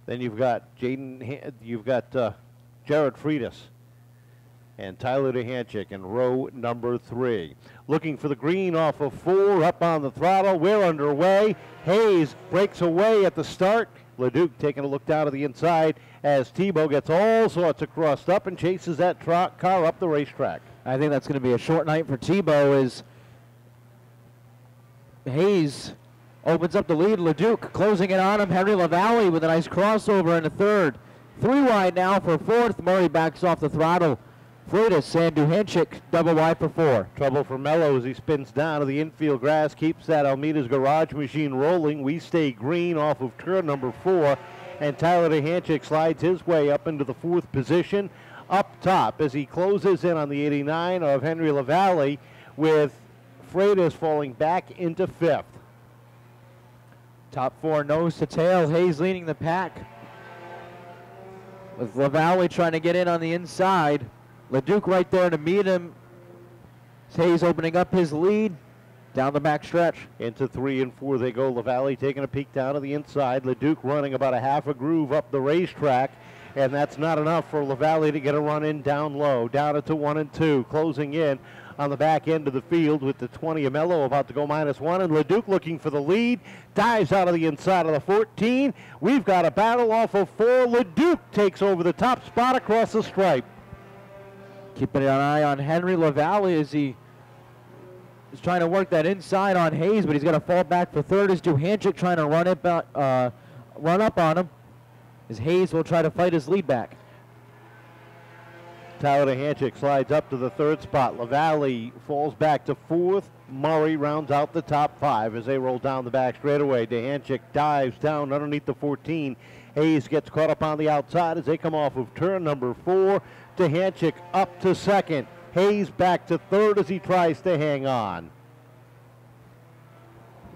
Then you've got Jared Freitas and Tyler DeHanchik in row number 3. Looking for the green off of 4, up on the throttle. We're underway. Hayes breaks away at the start. Leduc taking a look down to the inside as Tebow gets all sorts of crossed up and chases that car up the racetrack. I think that's going to be a short night for Tebow as Hayes opens up the lead. Leduc closing it on him. Henry LaValle with a nice crossover in the third. 3 wide now for fourth. Murray backs off the throttle. Freitas and Duhanchik double wide for 4. Trouble for Mello as he spins down to the infield grass, keeps that Almeida's Garage machine rolling. We stay green off of turn number 4, and Tyler DeHanchik slides his way up into the 4th position up top as he closes in on the 89 of Henry LaValle, with Freitas falling back into 5th. Top 4 nose to tail. Hayes leading the pack, with LaValle trying to get in on the inside. Leduc right there to meet him. Hayes opening up his lead down the back stretch. Into 3 and 4 they go. LaValle taking a peek down to the inside. Leduc running about a half a groove up the racetrack, and that's not enough for LaValle to get a run in down low. Down into 1 and 2, closing in on the back end of the field with the 20 of Mello about to go -1, and Leduc looking for the lead, dives out of the inside of the 14. We've got a battle off of 4. Leduc takes over the top spot across the stripe. Keeping an eye on Henry LaValle as he is trying to work that inside on Hayes, but he's going to fall back for 3rd as Duhanchik trying to run up on him, as Hayes will try to fight his lead back. Tyler DeHanchik slides up to the 3rd spot. LaValle falls back to 4th. Murray rounds out the top 5 as they roll down the back straightaway. DeHanchik dives down underneath the 14. Hayes gets caught up on the outside as they come off of turn number 4. DeHanchik up to 2nd. Hayes back to 3rd as he tries to hang on.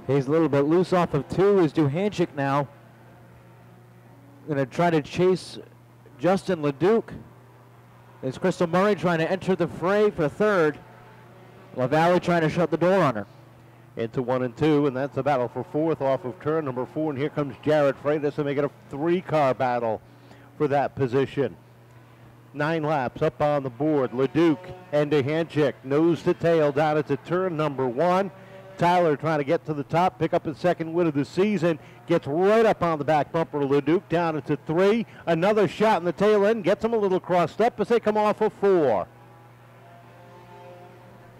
Hayes a little bit loose off of 2 as Duhanchik now going to try to chase Justin Leduc. There's Crystal Murray trying to enter the fray for 3rd. LaValle trying to shut the door on her. Into 1 and 2, and that's a battle for 4th off of turn number 4. And here comes Jared Freitas to make it a 3-car battle for that position. 9 laps up on the board. Leduc and DeHanchik nose to tail down into turn number 1. Tyler trying to get to the top, pick up his 2nd win of the season. Gets right up on the back bumper. Leduc down into 3. Another shot in the tail end. Gets him a little crossed up as they come off of 4.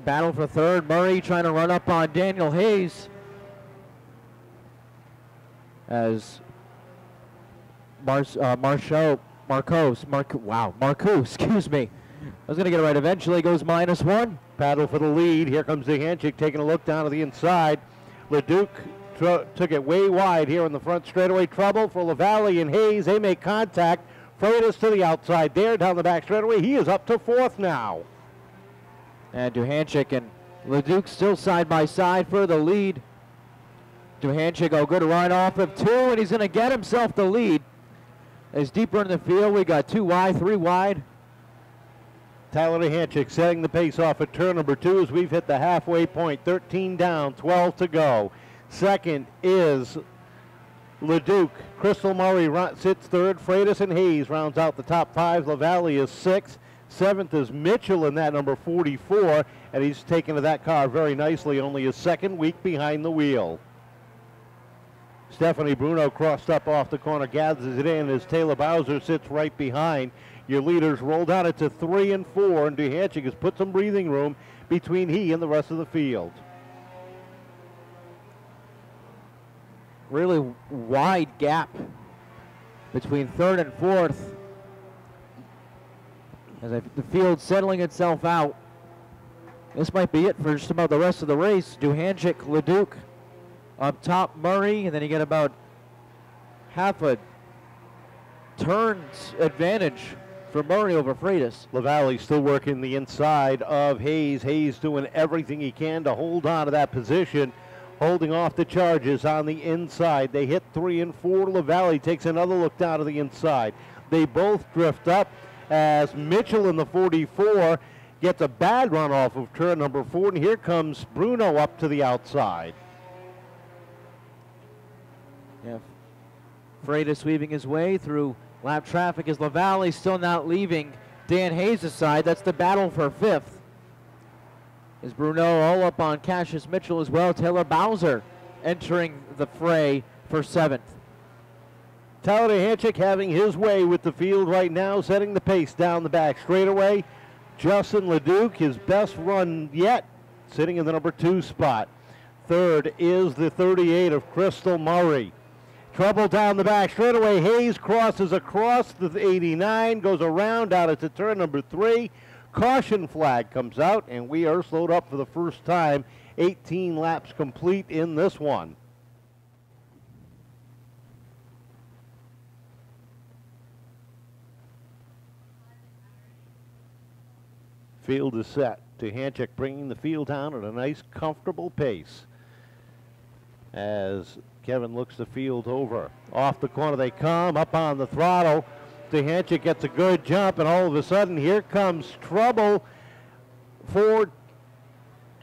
Battle for 3rd. Murray trying to run up on Daniel Hayes as Marcoux, excuse me. I was going to get it right eventually. Goes -1. Battle for the lead. Here comes DeHanchik taking a look down to the inside. Leduc took it way wide here in the front straightaway. Trouble for LaValle and Hayes. They make contact. Freitas to the outside there down the back straightaway. He is up to 4th now. And Duhanchik and Leduc still side by side for the lead. Duhanchik, a good run off of 2, and he's going to get himself the lead. As deeper in the field, we got 2 wide, 3 wide. Tyler DeHanchik setting the pace off at turn number 2 as we've hit the halfway point. 13 down, 12 to go. 2nd is Leduc. Crystal Murray sits 3rd. Freitas and Hayes rounds out the top 5. LaValle is 6th. 7th is Mitchell in that number 44, and he's taken to that car very nicely, only his 2nd week behind the wheel. Stephanie Bruno crossed up off the corner, gathers it in as Taylor Bowser sits right behind. Your leaders roll down it to 3 and 4, and DeHanchik has put some breathing room between he and the rest of the field. Really wide gap between 3rd and 4th. As the field settling itself out. This might be it for just about the rest of the race. Duhanchik, Leduc up top, Murray, and then you get about half a turn's advantage for Murray over Freitas. LaValle still working the inside of Hayes. Hayes doing everything he can to hold on to that position, holding off the charges on the inside. They hit 3 and 4. LaValle takes another look down to the inside. They both drift up as Mitchell in the 44 gets a bad run off of turn number 4, and here comes Bruno up to the outside. Yeah. Freitas weaving his way through lap traffic as LaValle still not leaving Dan Hayes' side. That's the battle for 5th. Is Bruno all up on Cassius Mitchell as well. Taylor Bowser entering the fray for 7th. Tyler DeHanchik having his way with the field right now, setting the pace down the back straightaway. Justin Leduc, his best run yet, sitting in the number 2 spot. 3rd is the 38 of Crystal Murray. Trouble down the back straightaway. Hayes crosses across the 89, goes around out into turn number 3. Caution flag comes out, and we are slowed up for the first time. 18 laps complete in this one. Field is set. DeHanchik bringing the field down at a nice, comfortable pace. As Kevin looks the field over. Off the corner they come, up on the throttle. DeHanchik gets a good jump, and all of a sudden here comes trouble for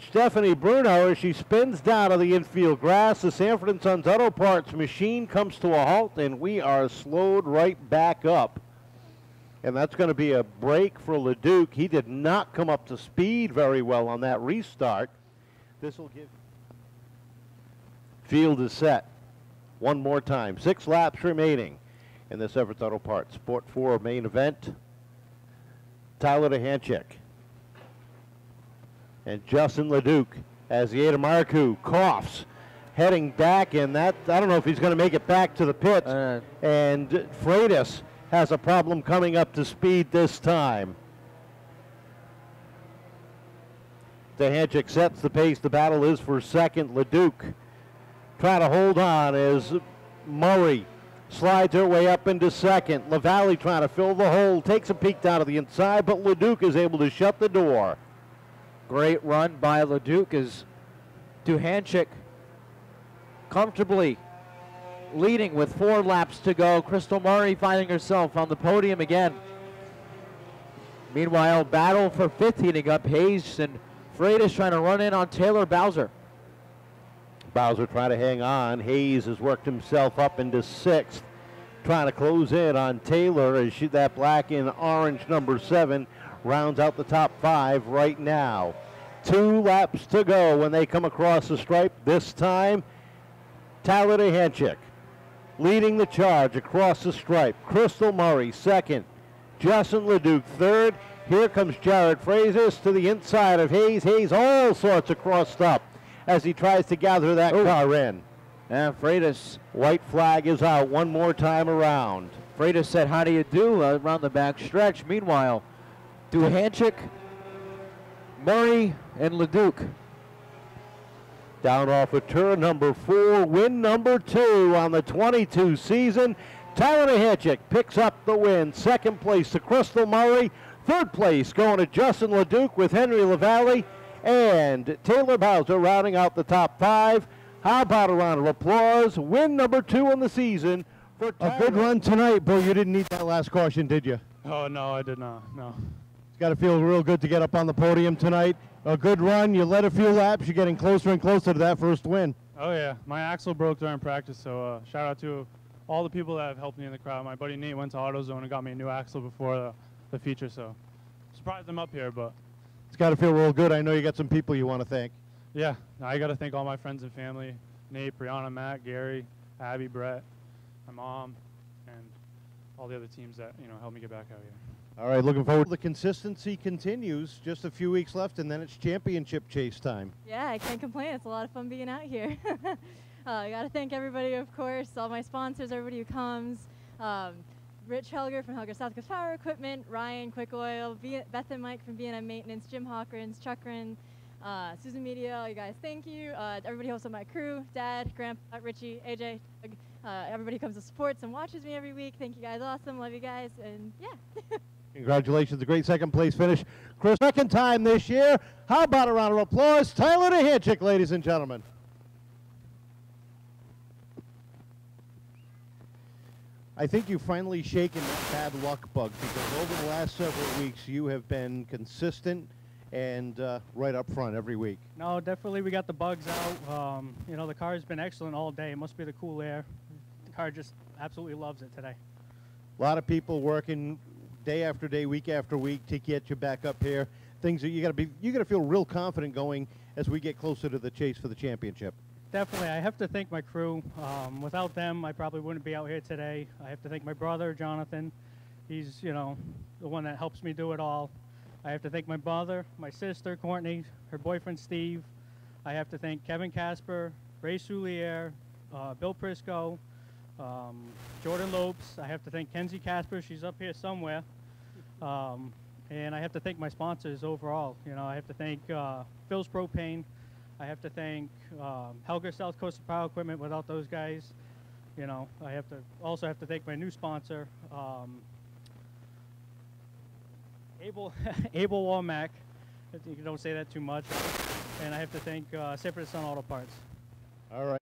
Stephanie Bruno as she spins down to the infield grass. The Sanford & Sons Auto Parts machine comes to a halt, and we are slowed right back up. And that's going to be a break for Leduc. He did not come up to speed very well on that restart. This will give... Field is set. One more time. 6 laps remaining in this Everett Auto Parts Sport 4 main event. Tyler DeHanchik and Justin Leduc as the Ada Marcoux coughs, heading back, and that, I don't know if he's going to make it back to the pits. And Freitas has a problem coming up to speed this time. DeHanchik sets the pace. The battle is for 2nd. Leduc trying to hold on as Murray slides her way up into 2nd. LaValle trying to fill the hole, takes a peek down to the inside, but Leduc is able to shut the door. Great run by Leduc as DeHanchik comfortably leading with 4 laps to go. Crystal Murray finding herself on the podium again. Meanwhile, battle for 5th heating up. Hayes and Freitas trying to run in on Taylor Bowser. Bowser trying to hang on. Hayes has worked himself up into 6th, trying to close in on Taylor as that black and orange number 7 rounds out the top 5 right now. 2 laps to go when they come across the stripe. This time, Tyler DeHanchik leading the charge across the stripe. Crystal Murray 2nd. Justin Leduc 3rd. Here comes Jared Freitas to the inside of Hayes. Hayes all sorts of crossed up as he tries to gather that car in. And Freitas. White flag is out one more time around. Freitas said, how do you do around the back stretch. Meanwhile, DeHanchik, Murray, and Leduc. Down off of turn number 4, win number 2 on the 22 season. Tyler DeHanchik picks up the win. 2nd place to Crystal Murray. 3rd place going to Justin Leduc with Henry LaValle and Taylor Bowser rounding out the top 5. How about a round of applause? Win number 2 on the season for Tyler. A good run tonight, Bill. You didn't need that last caution, did you? Oh, no, I did not, no. It's got to feel real good to get up on the podium tonight. A good run. You led a few laps. You're getting closer and closer to that first win. Oh, yeah. My axle broke during practice, so shout out to all the people that have helped me in the crowd. My buddy Nate went to AutoZone and got me a new axle before the feature, so surprised I'm up here, but it's got to feel real good. I know you got some people you want to thank. Yeah, I got to thank all my friends and family, Nate, Brianna, Matt, Gary, Abby, Brett, my mom, and all the other teams that, helped me get back out here. All right, looking forward. The consistency continues. Just a few weeks left, and then it's championship chase time. Yeah, I can't complain. It's a lot of fun being out here. I got to thank everybody, of course, all my sponsors, everybody who comes. Rich Helger from Helger South Coast Power Equipment, Ryan Quick Oil, Beth and Mike from B&M Maintenance, Jim Hawkins, Chuckrin, Susan Media, all you guys, thank you. Everybody else on my crew, Dad, Grandpa, Richie, AJ, everybody comes to supports and watches me every week. Thank you guys, awesome, love you guys, and yeah. Congratulations, a great 2nd place finish. Chris, 2nd time this year. How about a round of applause? Tyler DeHanchik, ladies and gentlemen. I think you've finally shaken that bad luck bug, because over the last several weeks you have been consistent and right up front every week. No, definitely we got the bugs out. The car's been excellent all day. It must be the cool air. car just absolutely loves it today. A lot of people working day after day, week after week to get you back up here. Things that you got to feel real confident going as we get closer to the chase for the championship. Definitely, I have to thank my crew. Without them, I probably wouldn't be out here today. I have to thank my brother, Jonathan. He's, you know, the one that helps me do it all. I have to thank my mother, my sister, Courtney, her boyfriend, Steve. I have to thank Kevin Casper, Ray Soulier, Bill Prisco, Jordan Lopes. I have to thank Kenzie Casper. She's up here somewhere. And I have to thank my sponsors overall. You know, I have to thank Phil's Propane. I have to thank Helger South Coast Power Equipment. Without those guys, you know, I also have to thank my new sponsor, Abel Womack. You don't say that too much. And I have to thank Sanford & Son Auto Parts. All right.